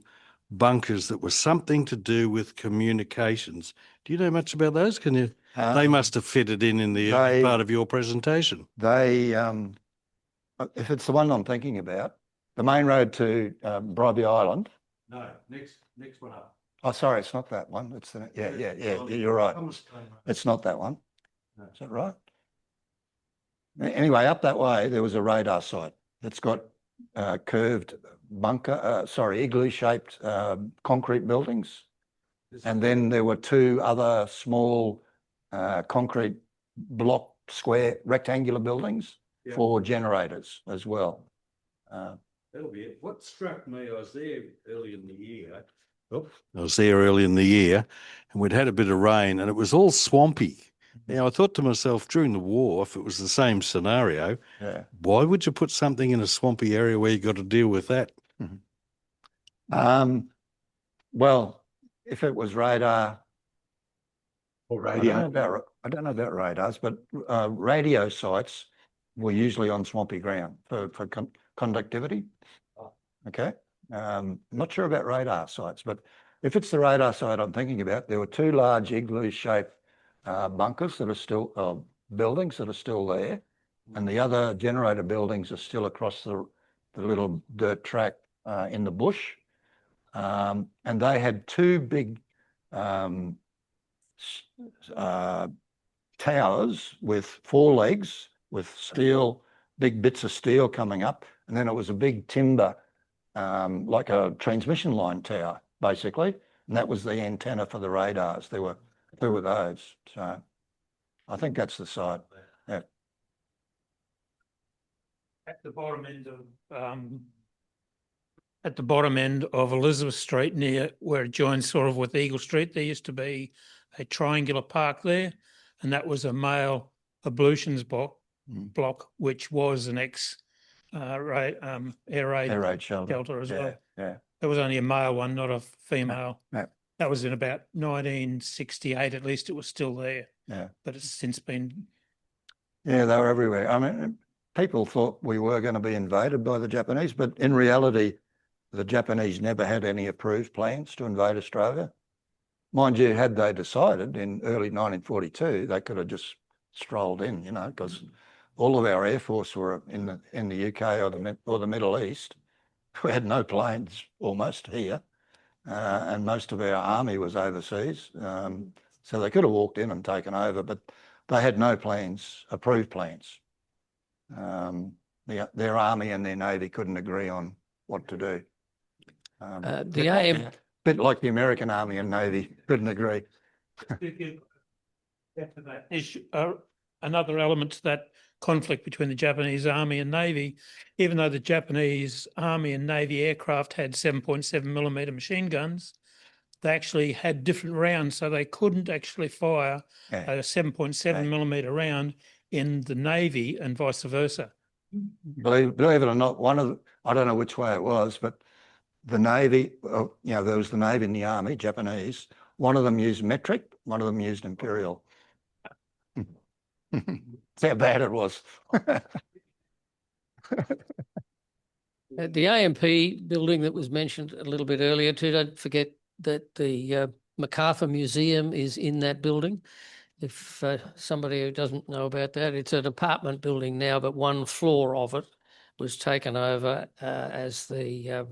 bunkers that were something to do with communications. Do you know much about those? Can you? They must have fitted in the early part of your presentation. They, if it's the one I'm thinking about, the main road to Bribie Island. No, next one up. Oh, sorry, it's not that one. It's the, yeah, you're right. It's not that one. No. Is that right? Anyway, up that way, there was a radar site that's got curved igloo-shaped concrete buildings. And then there were 2 other small concrete block square rectangular buildings for generators as well. That'll be it. What struck me, I was there early in the year, and we'd had a bit of rain and it was all swampy. Now, I thought to myself during the war, if it was the same scenario, Yeah. why would you put something in a swampy area where you got to deal with that? Well, if it was radar, Or I don't know about radars, but radio sites were usually on swampy ground for conductivity. Okay. Not sure about radar sites, but if it's the radar site I'm thinking about, there were two large igloo-shaped bunkers that are still, buildings that are still there, and the other generator buildings are still across the little dirt track in the bush. And they had two big towers with four legs with steel, big bits of steel coming up, and then it was a big timber, like a transmission line tower, basically, and that was the antenna for the radars. There were two of those. So I think that's the site. Yeah. At the bottom end of Elizabeth Street, near where it joins sort of with Eagle Street, there used to be a triangular park there, and that was a male ablutions block, which was an air raid shelter as well. Yeah. There was only a male one, not a female. No. That was in about 1968, at least it was still there. Yeah. But it's since been. Yeah, they were everywhere. I mean, people thought we were going to be invaded by the Japanese, but in reality, the Japanese never had any approved plans to invade Australia. Mind you, had they decided in early 1942, they could have just strolled in, because all of our Air Force were in the UK or the Middle East. We had no planes almost here, and most of our army was overseas. So they could have walked in and taken over, but they had no plans, approved plans. Their army and their navy couldn't agree on what to do. The AM, bit like the American army and navy couldn't agree. Another element to that conflict between the Japanese Army and Navy, even though the Japanese Army and Navy aircraft had 7.7mm machine guns, they actually had different rounds, so they couldn't actually fire a 7.7mm round in the Navy and vice versa. Believe it or not, I don't know which way it was, but the Navy, there was the Navy and the Army, Japanese. One of them used metric, one of them used imperial. That's how bad it was. the AMP building that was mentioned a little bit earlier too, don't forget that the MacArthur Museum is in that building. If somebody who doesn't know about that, it's an apartment building now, but one floor of it was taken over as the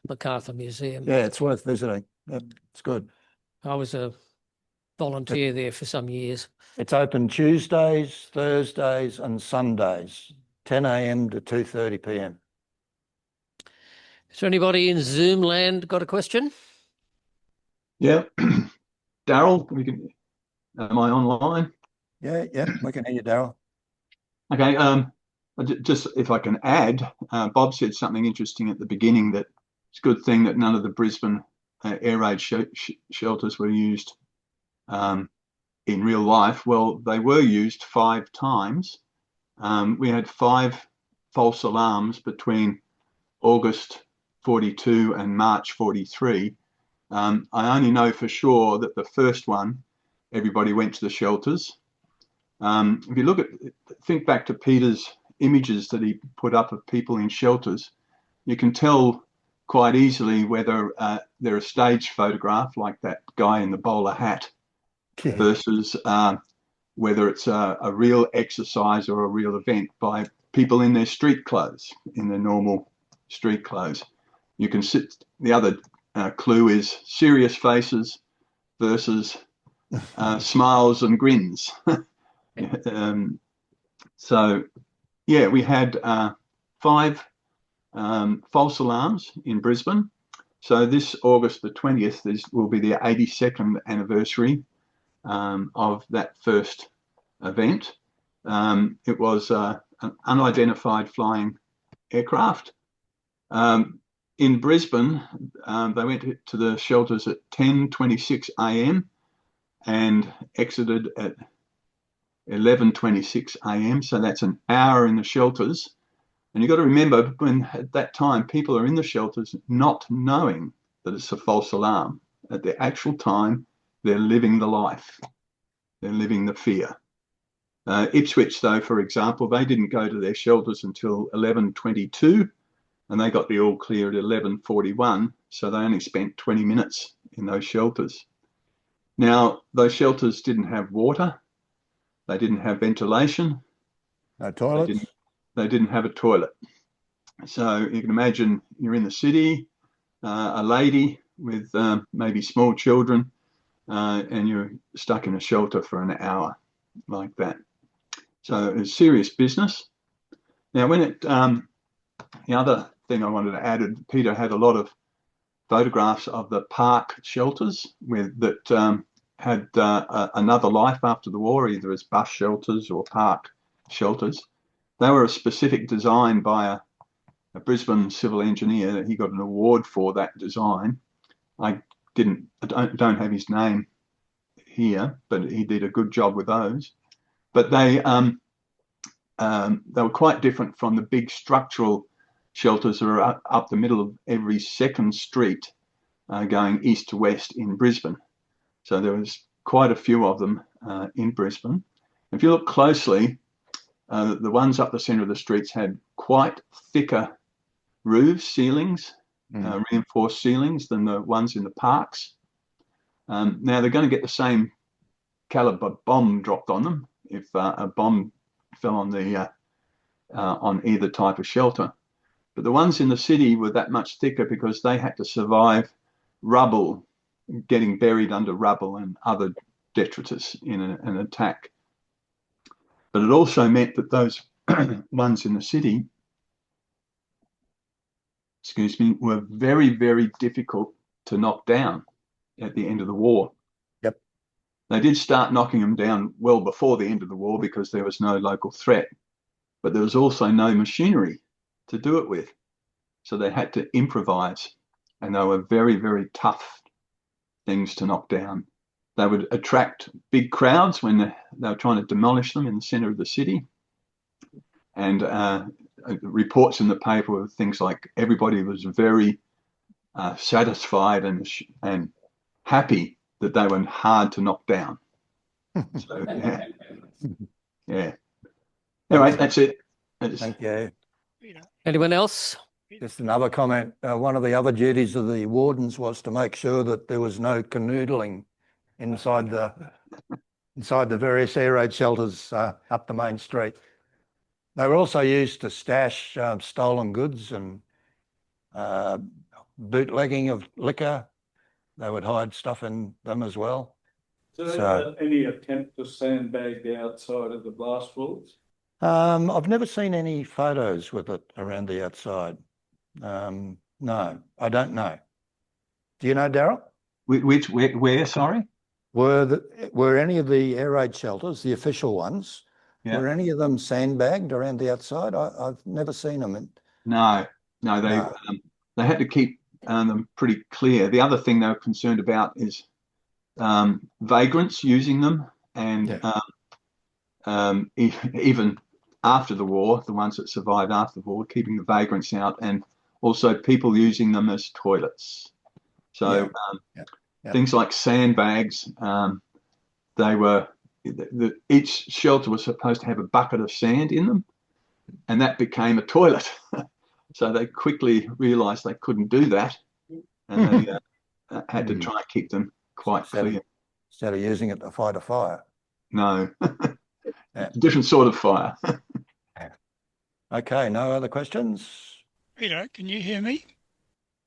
MacArthur Museum. Yeah, it's worth visiting. It's good. I was a volunteer there for some years. It's open Tuesdays, Thursdays and Sundays, 10 a.m. to 2:30 p.m. Is there anybody in Zoom land got a question? Yeah. Daryl, am I online? Yeah, we can hear you, Daryl. Okay, just if I can add, Bob said something interesting at the beginning, that it's a good thing that none of the Brisbane air raid shelters were used in real life. Well, they were used 5 times. We had 5 false alarms between August 42 and March 43. I only know for sure that the first one, everybody went to the shelters. If you think back to Peter's images that he put up of people in shelters, you can tell quite easily whether they're a staged photograph, like that guy in the bowler hat, versus whether it's a real exercise or a real event by people in their street clothes, in their normal street clothes. You can sit. The other clue is serious faces versus smiles and grins. So, yeah, we had 5 false alarms in Brisbane. So this August the 20th will be the 82nd anniversary of that first event. It was an unidentified flying aircraft. In Brisbane, they went to the shelters at 10:26 a.m. and exited at 11:26 a.m. So that's an hour in the shelters. And you've got to remember, when at that time people are in the shelters not knowing that it's a false alarm. At the actual time, they're living the life. They're living the fear. Ipswich, though, for example, they didn't go to their shelters until 11:22, and they got the all clear at 11:41. So they only spent 20 minutes in those shelters. Now, those shelters didn't have water. They didn't have ventilation. No toilets? They didn't have a toilet. So you can imagine you're in the city, a lady with maybe small children, and you're stuck in a shelter for an hour like that. So it's serious business. Now, the other thing I wanted to add, Peter had a lot of photographs of the park shelters that had another life after the war, either as bus shelters or park shelters. They were a specific design by a Brisbane civil engineer. He got an award for that design. I don't have his name here, but he did a good job with those. But they were quite different from the big structural shelters that are up the middle of every second street going east to west in Brisbane. So there was quite a few of them in Brisbane. If you look closely, the ones up the centre of the streets had quite thicker roofs, ceilings, reinforced ceilings than the ones in the parks. Now they're going to get the same caliber bomb dropped on them if a bomb fell on either type of shelter. But the ones in the city were that much thicker because they had to survive rubble, getting buried under rubble and other detritus in an attack. But it also meant that those ones in the city, were very, very difficult to knock down at the end of the war. Yep. They did start knocking them down well before the end of the war because there was no local threat, but there was also no machinery to do it with. So they had to improvise, and they were very, very tough things to knock down. They would attract big crowds when they were trying to demolish them in the centre of the city. And reports in the paper were things like everybody was very satisfied and happy that they were hard to knock down. So, yeah. Anyway, that's it. Thank you. Anyone else? Just another comment. One of the other duties of the wardens was to make sure that there was no canoodling inside the various air raid shelters up the main street. They were also used to stash stolen goods and bootlegging of liquor. They would hide stuff in them as well. So any attempt to sandbag the outside of the blast walls? I've never seen any photos with it around the outside. No, I don't know. Do you know, Darryl? Where, sorry? Were any of the air raid shelters, the official ones, were any of them sandbagged around the outside? I've never seen them. No, they had to keep them pretty clear. The other thing they were concerned about is vagrants using them, and even after the war, the ones that survived after the war, keeping the vagrants out, and also people using them as toilets. So things like sandbags, each shelter was supposed to have a bucket of sand in them, and that became a toilet. So they quickly realised they couldn't do that, and they had to try and keep them quite clear. Instead of using it to fight a fire. No, different sort of fire. Okay, no other questions? Peter, can you hear me?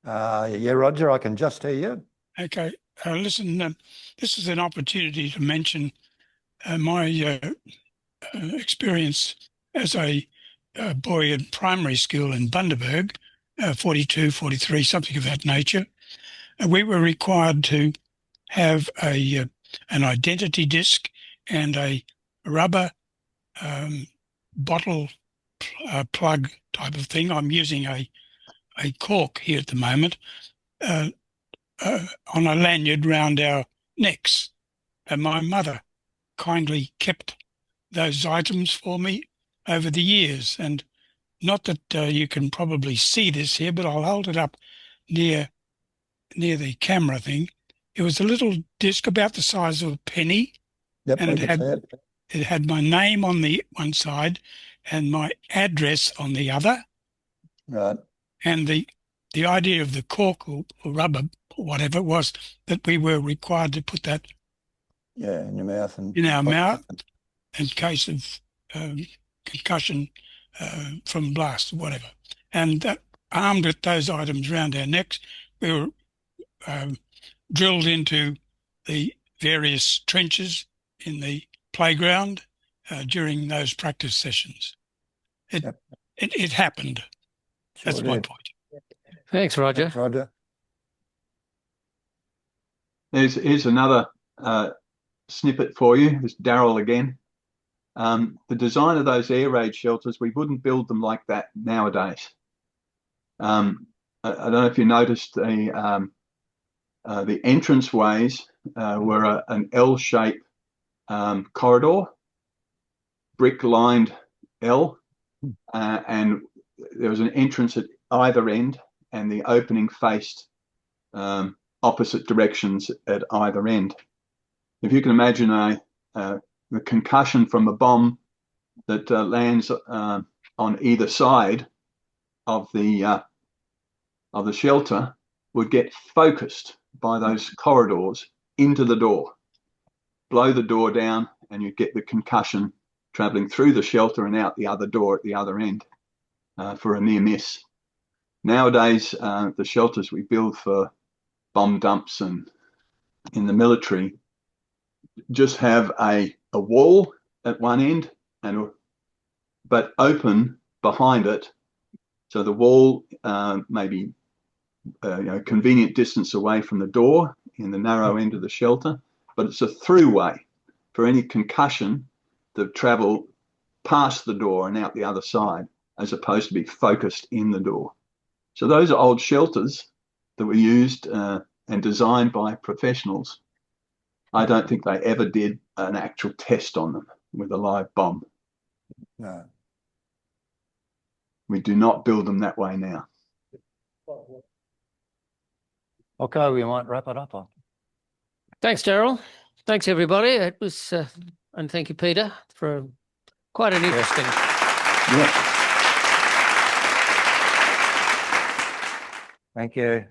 Yeah, Roger, I can just hear you. Okay, listen, this is an opportunity to mention my experience as a boy in primary school in Bundaberg, 42, 43, something of that nature. We were required to have an identity disc and a rubber bottle plug type of thing. I'm using a cork here at the moment on a lanyard round our necks. And my mother kindly kept those items for me over the years. And not that you can probably see this here, but I'll hold it up near the camera thing. It was a little disc about the size of a penny. Yep, And I can see it. it had my name on the one side and my address on the other. Right. And the idea of the cork or rubber or whatever it was that we were required to put that Yeah, in your mouth and in our mouth in case of concussion from blast or whatever. And that, armed with those items around our necks, we were drilled into the various trenches in the playground during those practice sessions. It happened. Sure That's my did. point. Thanks, Roger. Thanks, Roger. Here's another snippet for you. It's Daryl again. The design of those air raid shelters, we wouldn't build them like that nowadays. I don't know if you noticed the entranceways were an L-shaped corridor, brick-lined L, and there was an entrance at either end, and the opening faced opposite directions at either end. If you can imagine the concussion from a bomb that lands on either side of the shelter would get focused by those corridors into the door, blow the door down, and you'd get the concussion traveling through the shelter and out the other door at the other end for a near miss. Nowadays, the shelters we build for bomb dumps and in the military just have a wall at one end but open behind it. So the wall may be convenient distance away from the door in the narrow end of the shelter, but it's a throughway for any concussion to travel past the door and out the other side, as opposed to be focused in the door. So those are old shelters that were used and designed by professionals. I don't think they ever did an actual test on them with a live bomb. No. We do not build them that way now. Okay, we might wrap it up on. Thanks, Daryl. Thanks, everybody. It was, and thank you, Peter, for quite an interesting. Yeah. Thank you.